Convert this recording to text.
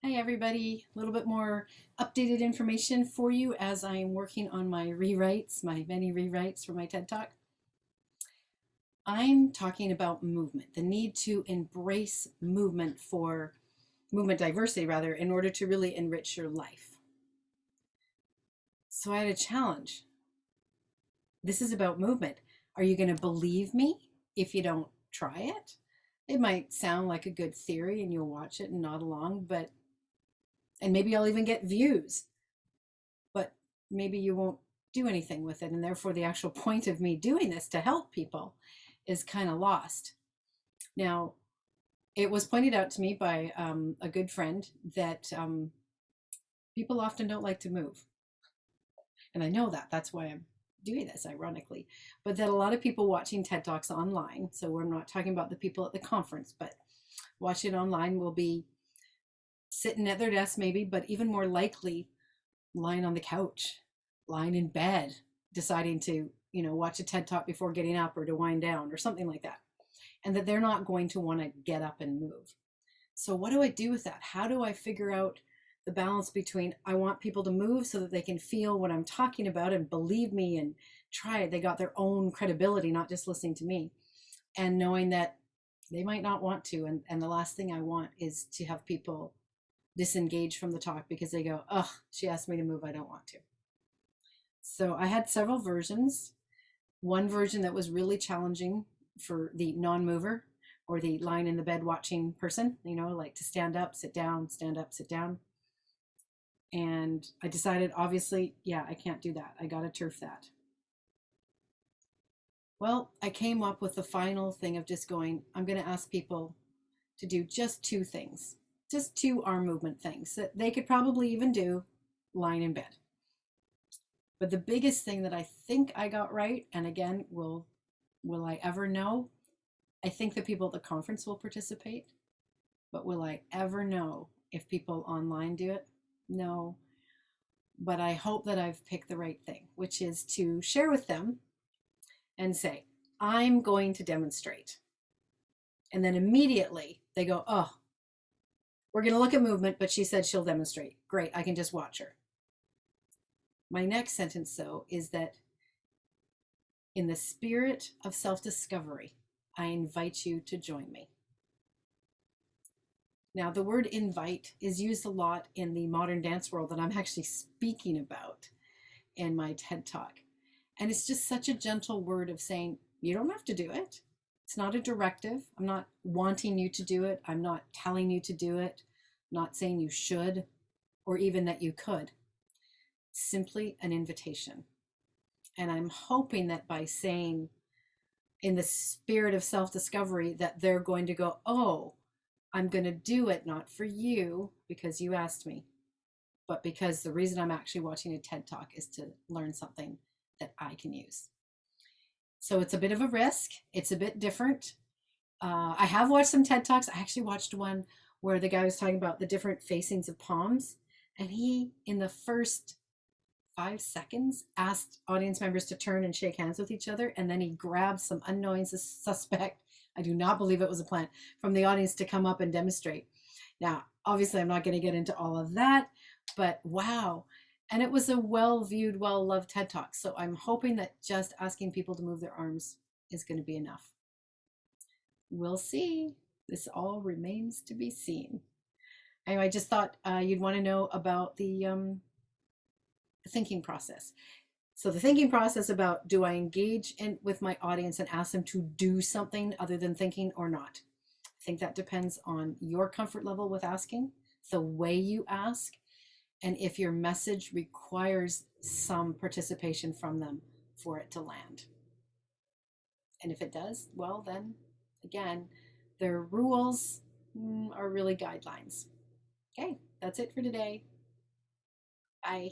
Hi everybody, a little bit more updated information for you as I am working on my rewrites, my many rewrites for my TED Talk. I'm talking about movement, the need to embrace movement diversity rather, in order to really enrich your life. So I had a challenge. This is about movement. Are you going to believe me if you don't try it? It might sound like a good theory and you'll watch it and nod along, and maybe I'll even get views, but maybe you won't do anything with it. And therefore, the actual point of me doing this to help people is kind of lost. Now, it was pointed out to me by a good friend that people often don't like to move. And I know that. That's why I'm doing this, ironically. But that a lot of people watching TED Talks online, so we're not talking about the people at the conference, but watch it online, will be sitting at their desk maybe, but even more likely lying on the couch, lying in bed, deciding to, watch a TED Talk before getting up or to wind down or something like that. And that they're not going to want to get up and move. So what do I do with that? How do I figure out the balance between I want people to move so that they can feel what I'm talking about and believe me and try it. They got their own credibility, not just listening to me, and knowing that they might not want to. And the last thing I want is to have people disengage from the talk because they go, oh, she asked me to move, I don't want to. So I had several versions. One version that was really challenging for the non-mover or the lying in the bed watching person, like to stand up, sit down, stand up, sit down. And I decided, obviously, yeah, I can't do that. I got to turf that. Well, I came up with the final thing of just going, I'm going to ask people to do just two things, just two arm movement things that they could probably even do lying in bed. But the biggest thing that I think I got right, and again, will I ever know? I think the people at the conference will participate, but will I ever know if people online do it? No. But I hope that I've picked the right thing, which is to share with them and say, I'm going to demonstrate. And then immediately they go, oh, we're going to look at movement, but she said she'll demonstrate. Great, I can just watch her. My next sentence, though, is that in the spirit of self-discovery, I invite you to join me. Now, the word invite is used a lot in the modern dance world that I'm actually speaking about in my TED Talk. And it's just such a gentle word of saying, you don't have to do it. It's not a directive. I'm not wanting you to do it. I'm not telling you to do it. I'm not saying you should or even that you could. It's simply an invitation. And I'm hoping that by saying in the spirit of self-discovery that they're going to go, oh, I'm going to do it not for you because you asked me, but because the reason I'm actually watching a TED Talk is to learn something that I can use. So it's a bit of a risk. It's a bit different. I have watched some TED Talks. I actually watched one where the guy was talking about the different facings of palms. And he, in the first 5 seconds, asked audience members to turn and shake hands with each other. And then he grabbed some unknown suspect, I do not believe it was a plant, from the audience to come up and demonstrate. Now, obviously, I'm not going to get into all of that, but wow. And it was a well-viewed, well-loved TED Talk. So I'm hoping that just asking people to move their arms is going to be enough. We'll see. This all remains to be seen. Anyway, I just thought you'd want to know about the thinking process. So the thinking process about, do I engage with my audience and ask them to do something other than thinking or not? I think that depends on your comfort level with asking, the way you ask, and if your message requires some participation from them for it to land. And if it does, well, then again, their rules are really guidelines. Okay, that's it for today. Bye.